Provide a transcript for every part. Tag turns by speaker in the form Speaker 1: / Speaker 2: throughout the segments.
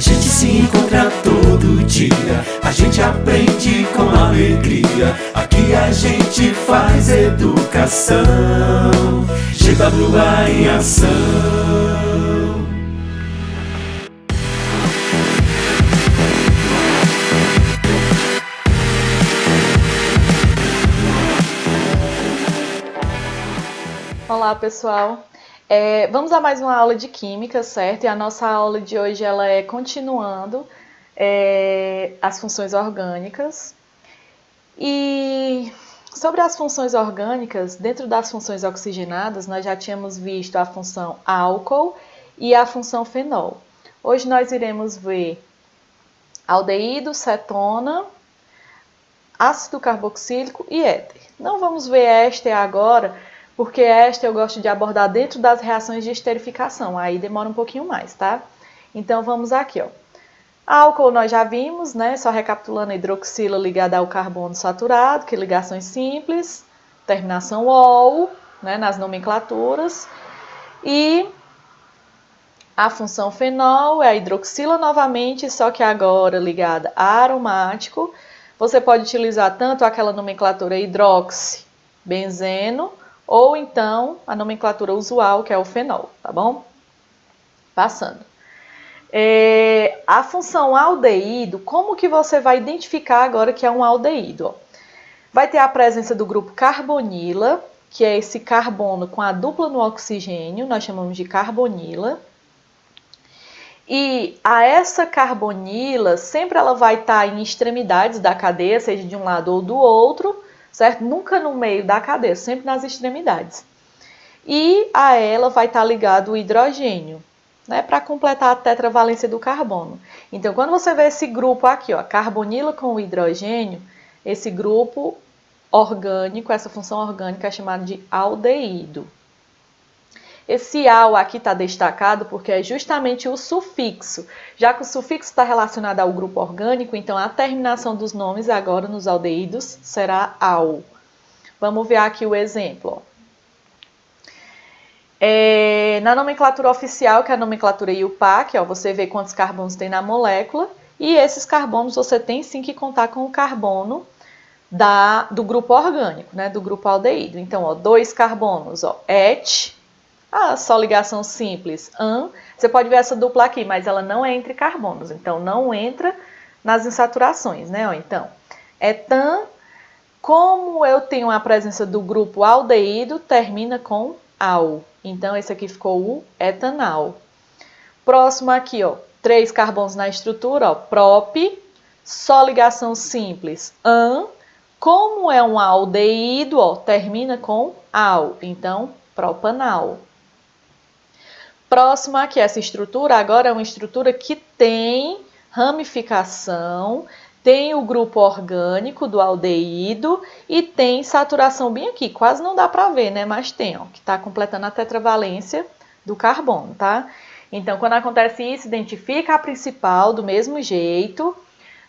Speaker 1: gente se encontra todo dia, a gente aprende com alegria. Aqui a gente faz educação, GWA em ação.
Speaker 2: Olá, pessoal. Vamos a mais uma aula de Química, certo? E a nossa aula de hoje ela é continuando as funções orgânicas. E sobre as funções orgânicas, dentro das funções oxigenadas, nós já tínhamos visto a função álcool e a função fenol. Hoje nós iremos ver aldeído, cetona, ácido carboxílico e éter. Não vamos ver éster agora, porque esta eu gosto de abordar dentro das reações de esterificação, aí demora um pouquinho mais, tá? Então vamos aqui, ó. Álcool nós já vimos, né? Só recapitulando, a hidroxila ligada ao carbono saturado, que ligações simples, terminação ol, né? Nas nomenclaturas. E a função fenol é a hidroxila novamente, só que agora ligada a aromático. Você pode utilizar tanto aquela nomenclatura hidroxi, benzeno, ou então a nomenclatura usual, que é o fenol, tá bom? Passando. A função aldeído, como que você vai identificar agora que é um aldeído? Ó? Vai ter a presença do grupo carbonila, que é esse carbono com a dupla no oxigênio, nós chamamos de carbonila. E a essa carbonila, sempre ela vai estar em extremidades da cadeia, seja de um lado ou do outro, certo? Nunca no meio da cadeia, sempre nas extremidades. E a ela vai estar ligado o hidrogênio, né, para completar a tetravalência do carbono. Então, quando você vê esse grupo aqui, ó, carbonila com o hidrogênio, esse grupo orgânico, essa função orgânica é chamada de aldeído. Esse al aqui está destacado porque é justamente o sufixo. Já que o sufixo está relacionado ao grupo orgânico, então a terminação dos nomes agora nos aldeídos será al. Vamos ver aqui o exemplo. Na nomenclatura oficial, que é a nomenclatura IUPAC, ó, você vê quantos carbonos tem na molécula. E esses carbonos você tem sim que contar com o carbono do grupo orgânico, né, do grupo aldeído. Então, ó, 2 carbonos, ó, et. Só ligação simples, an. Você pode ver essa dupla aqui, mas ela não é entre carbonos, então não entra nas insaturações, né? Ó, então, etan, como eu tenho a presença do grupo aldeído, termina com al. Então, esse aqui ficou o etanal. Próximo aqui, ó, 3 carbonos na estrutura, ó, prop, só ligação simples, an. Como é um aldeído, ó, termina com al. Então, propanal. Próximo aqui, essa estrutura agora é uma estrutura que tem ramificação, tem o grupo orgânico do aldeído e tem saturação bem aqui. Quase não dá para ver, né? Mas tem, ó, que está completando a tetravalência do carbono, tá? Então, quando acontece isso, identifica a principal do mesmo jeito,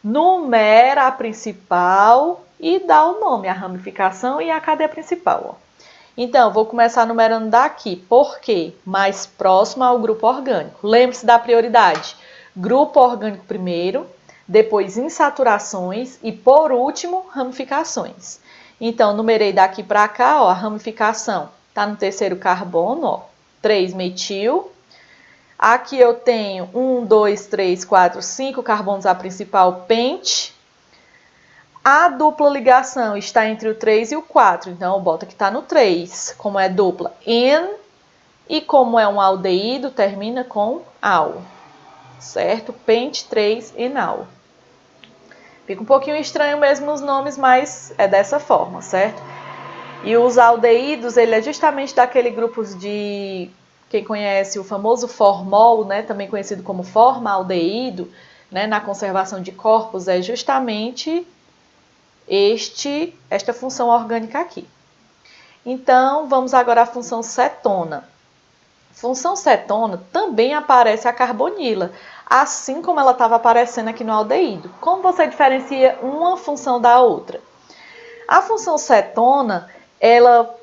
Speaker 2: numera a principal e dá o nome, a ramificação e a cadeia principal, ó. Então, vou começar numerando daqui, porque mais próximo ao grupo orgânico. Lembre-se da prioridade. Grupo orgânico primeiro, depois insaturações e, por último, ramificações. Então, numerei daqui para cá, ó, a ramificação está no terceiro carbono, ó, 3-metil. Aqui eu tenho 1, 2, 3, 4, 5 carbonos a principal, pente. A dupla ligação está entre o 3 e o 4, então eu boto que está no 3, como é dupla, en, e como é um aldeído, termina com al, certo? Pente 3 enal. Fica um pouquinho estranho mesmo os nomes, mas é dessa forma, certo? E os aldeídos, ele é justamente daquele grupo de, quem conhece o famoso formol, né, também conhecido como formaldeído, né, na conservação de corpos, é justamente esta função orgânica aqui. Então, vamos agora à função cetona. Função cetona também aparece a carbonila, assim como ela estava aparecendo aqui no aldeído. Como você diferencia uma função da outra? A função cetona, ela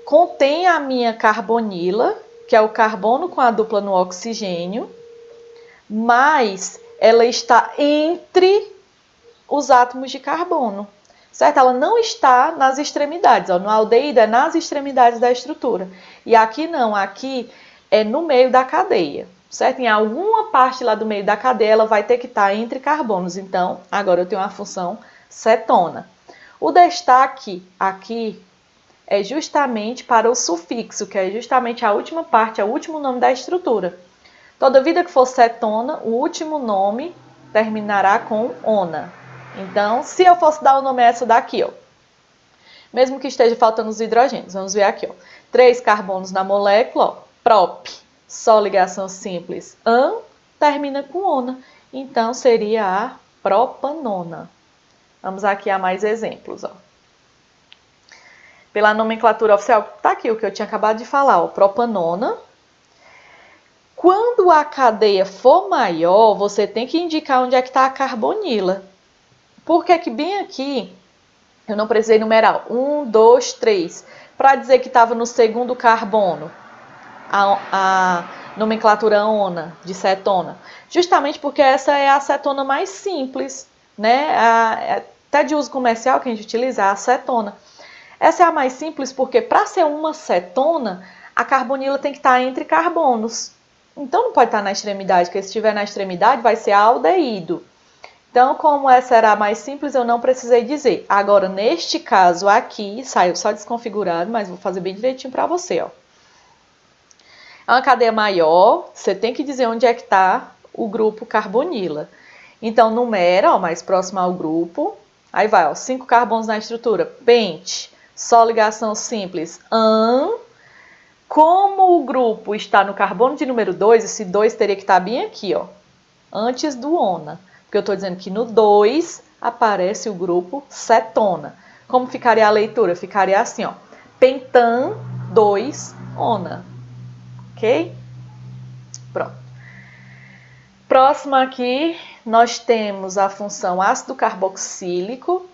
Speaker 2: contém a minha carbonila, que é o carbono com a dupla no oxigênio, mas ela está entre os átomos de carbono, certo? Ela não está nas extremidades, ó. No aldeído é nas extremidades da estrutura. E aqui não, aqui é no meio da cadeia, certo? Em alguma parte lá do meio da cadeia ela vai ter que estar entre carbonos. Então, agora eu tenho uma função cetona. O destaque aqui é justamente para o sufixo, que é justamente a última parte, é o último nome da estrutura. Toda vida que for cetona, o último nome terminará com ona. Então, se eu fosse dar o nome a essa daqui, ó, mesmo que esteja faltando os hidrogênios, vamos ver aqui, ó, 3 carbonos na molécula, ó, prop, só ligação simples, an, termina com ona. Então, seria a propanona. Vamos aqui a mais exemplos, ó. Pela nomenclatura oficial, tá aqui o que eu tinha acabado de falar, ó, propanona. Quando a cadeia for maior, você tem que indicar onde é que está a carbonila. Por que bem aqui eu não precisei numerar 1, 2, 3, para dizer que estava no segundo carbono, a nomenclatura ona, de cetona? Justamente porque essa é a cetona mais simples, né? Até de uso comercial que a gente utiliza, a acetona. Essa é a mais simples porque para ser uma cetona, a carbonila tem que estar entre carbonos. Então não pode estar na extremidade, porque se estiver na extremidade vai ser aldeído. Então, como essa era a mais simples, eu não precisei dizer. Agora, neste caso aqui, saiu só desconfigurado, mas vou fazer bem direitinho para você, ó. É uma cadeia maior, você tem que dizer onde é que está o grupo carbonila. Então, numera, ó, mais próximo ao grupo. Aí vai, ó, 5 carbonos na estrutura, pente, só ligação simples, an. Como o grupo está no carbono de número 2, esse 2 teria que estar bem aqui, ó, antes do ona. Porque eu estou dizendo que no 2 aparece o grupo cetona. Como ficaria a leitura? Ficaria assim, ó, pentan 2 ona. Ok? Pronto. Próximo aqui, nós temos a função ácido carboxílico.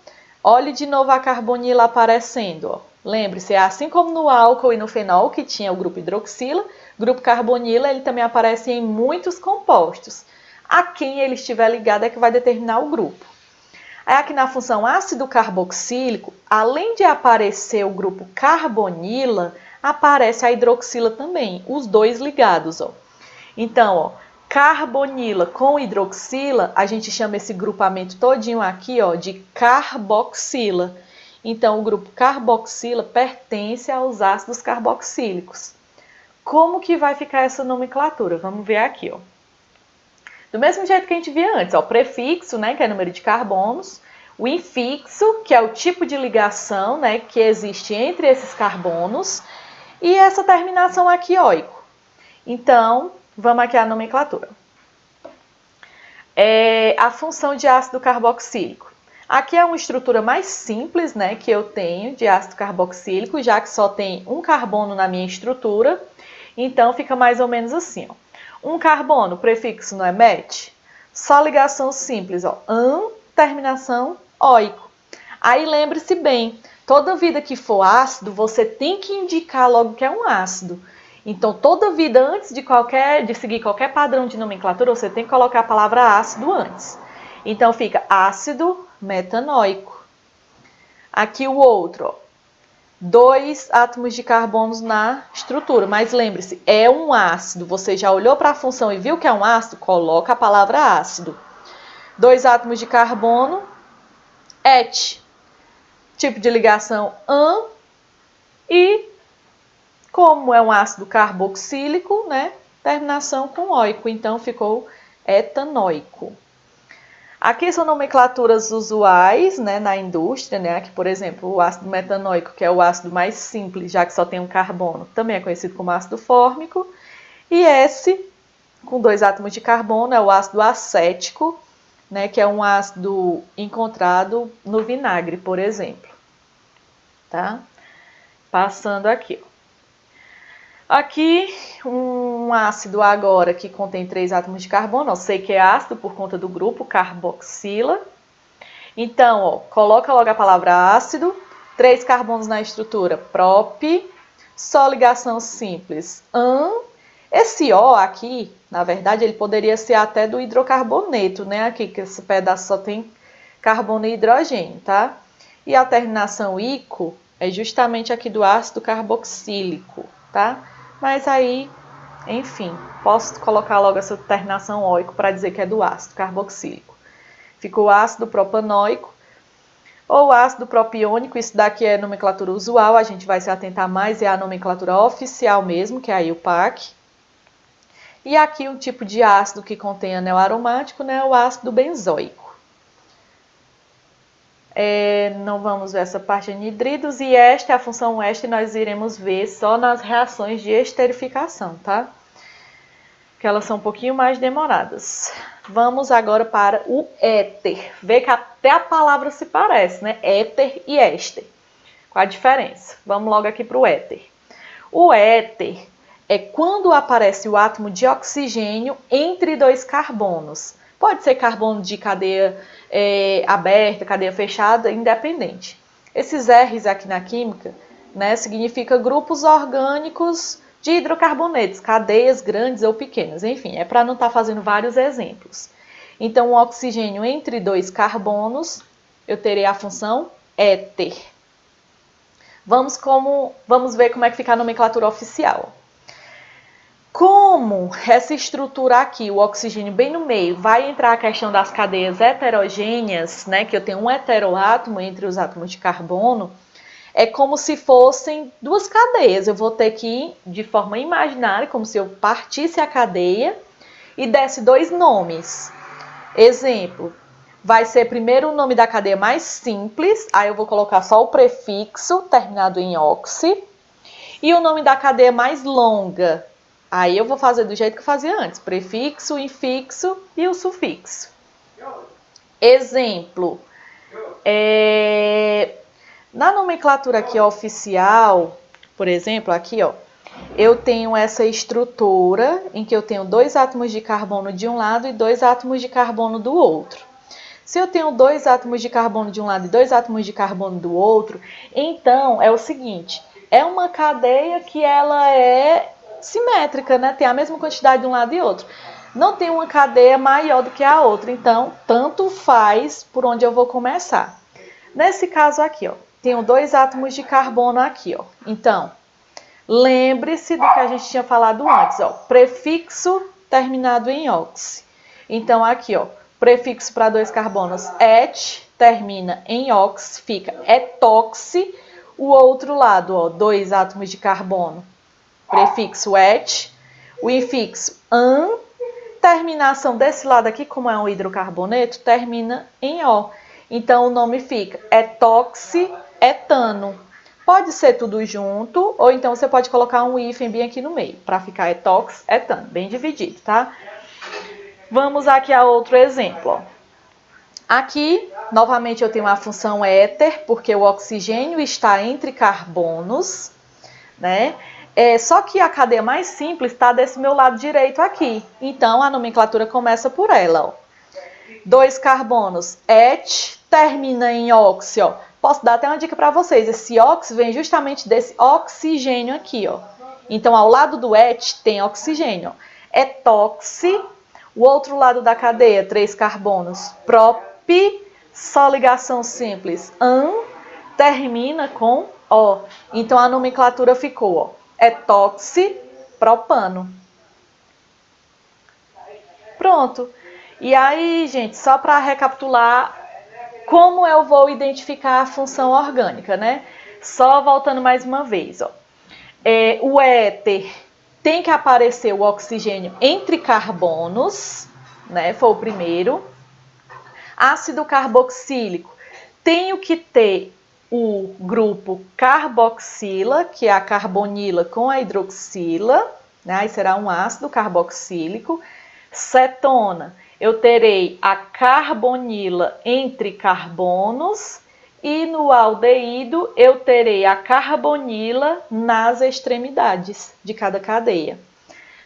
Speaker 2: Olhe de novo a carbonila aparecendo, ó. Lembre-se, assim como no álcool e no fenol, que tinha o grupo hidroxila, grupo carbonila ele também aparece em muitos compostos. A quem ele estiver ligado é que vai determinar o grupo. Aí aqui na função ácido carboxílico, além de aparecer o grupo carbonila, aparece a hidroxila também, os dois ligados, ó. Então, ó, carbonila com hidroxila, a gente chama esse grupamento todinho aqui, ó, de carboxila. Então, o grupo carboxila pertence aos ácidos carboxílicos. Como que vai ficar essa nomenclatura? Vamos ver aqui, ó. Do mesmo jeito que a gente via antes, ó, o prefixo, né, que é o número de carbonos, o infixo, que é o tipo de ligação, né, que existe entre esses carbonos, e essa terminação aqui, óico. Então, vamos aqui à nomenclatura. A função de ácido carboxílico. Aqui é uma estrutura mais simples, né, que eu tenho de ácido carboxílico, já que só tem um carbono na minha estrutura. Então, fica mais ou menos assim, ó. Um carbono, o prefixo não é met? Só ligação simples, ó, an, terminação óico. Aí lembre-se bem, toda vida que for ácido, você tem que indicar logo que é um ácido. Então, toda vida, antes de seguir qualquer padrão de nomenclatura, você tem que colocar a palavra ácido antes. Então, fica ácido metanóico. Aqui o outro, ó, 2 átomos de carbono na estrutura, mas lembre-se, é um ácido. Você já olhou para a função e viu que é um ácido? Coloca a palavra ácido. 2 átomos de carbono, et. Tipo de ligação an. E como é um ácido carboxílico, né? Terminação com óico, então ficou etanóico. Aqui são nomenclaturas usuais, né, na indústria, né? Aqui, por exemplo, o ácido metanóico, que é o ácido mais simples, já que só tem um carbono, também é conhecido como ácido fórmico. E esse, com 2 átomos de carbono, é o ácido acético, né, que é um ácido encontrado no vinagre, por exemplo. Tá? Passando aqui, ó. Aqui, um ácido agora que contém 3 átomos de carbono, ó, sei que é ácido por conta do grupo carboxila. Então, ó, coloca logo a palavra ácido, 3 carbonos na estrutura, prop, só ligação simples, an, Esse O aqui, na verdade, ele poderia ser até do hidrocarboneto, né? Aqui, que esse pedaço só tem carbono e hidrogênio, tá? E a terminação ico é justamente aqui do ácido carboxílico, tá? Mas aí, enfim, posso colocar logo essa terminação oico para dizer que é do ácido carboxílico. Fica o ácido propanóico ou ácido propiônico, isso daqui é nomenclatura usual, a gente vai se atentar mais à nomenclatura oficial mesmo, que é a IUPAC. E aqui um tipo de ácido que contém anel aromático, né, o ácido benzoico. Não vamos ver essa parte de anidridos, e esta é a função éster, nós iremos ver só nas reações de esterificação, tá? Que elas são um pouquinho mais demoradas. Vamos agora para o éter. Vê que até a palavra se parece, né? Éter e éster. Qual a diferença? Vamos logo aqui para o éter. O éter é quando aparece o átomo de oxigênio entre dois carbonos. Pode ser carbono de cadeia aberta, cadeia fechada, independente. Esses R's aqui na química, né, significa grupos orgânicos de hidrocarbonetos, cadeias grandes ou pequenas. Enfim, é para não estar fazendo vários exemplos. Então, o oxigênio entre dois carbonos, eu terei a função éter. Vamos ver como é que fica a nomenclatura oficial. Como essa estrutura aqui, o oxigênio bem no meio, vai entrar a questão das cadeias heterogêneas, né, que eu tenho um heteroátomo entre os átomos de carbono, é como se fossem duas cadeias. Eu vou ter que ir de forma imaginária, como se eu partisse a cadeia e desse dois nomes. Exemplo, vai ser primeiro o nome da cadeia mais simples, aí eu vou colocar só o prefixo, terminado em oxi, e o nome da cadeia mais longa. Aí eu vou fazer do jeito que eu fazia antes, prefixo, infixo e o sufixo. Exemplo, na nomenclatura aqui oficial, por exemplo, aqui ó, eu tenho essa estrutura em que eu tenho dois átomos de carbono de um lado e dois átomos de carbono do outro. Se eu tenho dois átomos de carbono de um lado e dois átomos de carbono do outro, então é o seguinte, é uma cadeia que ela é simétrica, né? Tem a mesma quantidade de um lado e outro. Não tem uma cadeia maior do que a outra, então tanto faz por onde eu vou começar. Nesse caso aqui, ó, tenho dois átomos de carbono aqui, ó. Então, lembre-se do que a gente tinha falado antes, ó, prefixo terminado em oxi. Então aqui, ó, prefixo para dois carbonos et termina em ox, fica etoxi. O outro lado, ó, dois átomos de carbono, prefixo et, o infixo an, terminação desse lado aqui, como é um hidrocarboneto, termina em o. Então o nome fica etoxietano. Pode ser tudo junto, ou então você pode colocar um hífen bem aqui no meio, para ficar etoxietano, bem dividido, tá? Vamos aqui a outro exemplo, ó. Aqui, novamente, eu tenho a função éter, porque o oxigênio está entre carbonos, né? Só que a cadeia mais simples está desse meu lado direito aqui. Então, a nomenclatura começa por ela, ó. Dois carbonos, et, termina em oxi, ó. Posso dar até uma dica para vocês. Esse ox vem justamente desse oxigênio aqui, ó. Então, ao lado do et tem oxigênio. Etoxi. O outro lado da cadeia, três carbonos, propi, só ligação simples, an, termina com o. Então, a nomenclatura ficou, ó, etoxi, propano. Pronto. E aí, gente, só para recapitular, como eu vou identificar a função orgânica, né? Só voltando mais uma vez, ó. O éter tem que aparecer o oxigênio entre carbonos, né? Foi o primeiro. Ácido carboxílico, tenho que ter o grupo carboxila, que é a carbonila com a hidroxila, né? Aí será um ácido carboxílico. Cetona, eu terei a carbonila entre carbonos. E no aldeído, eu terei a carbonila nas extremidades de cada cadeia.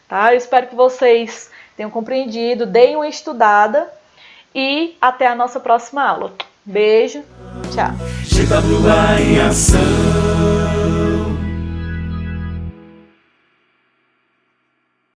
Speaker 2: Tá? Eu espero que vocês tenham compreendido, deem uma estudada e até a nossa próxima aula. Beijo, tchau.
Speaker 1: GWA em ação.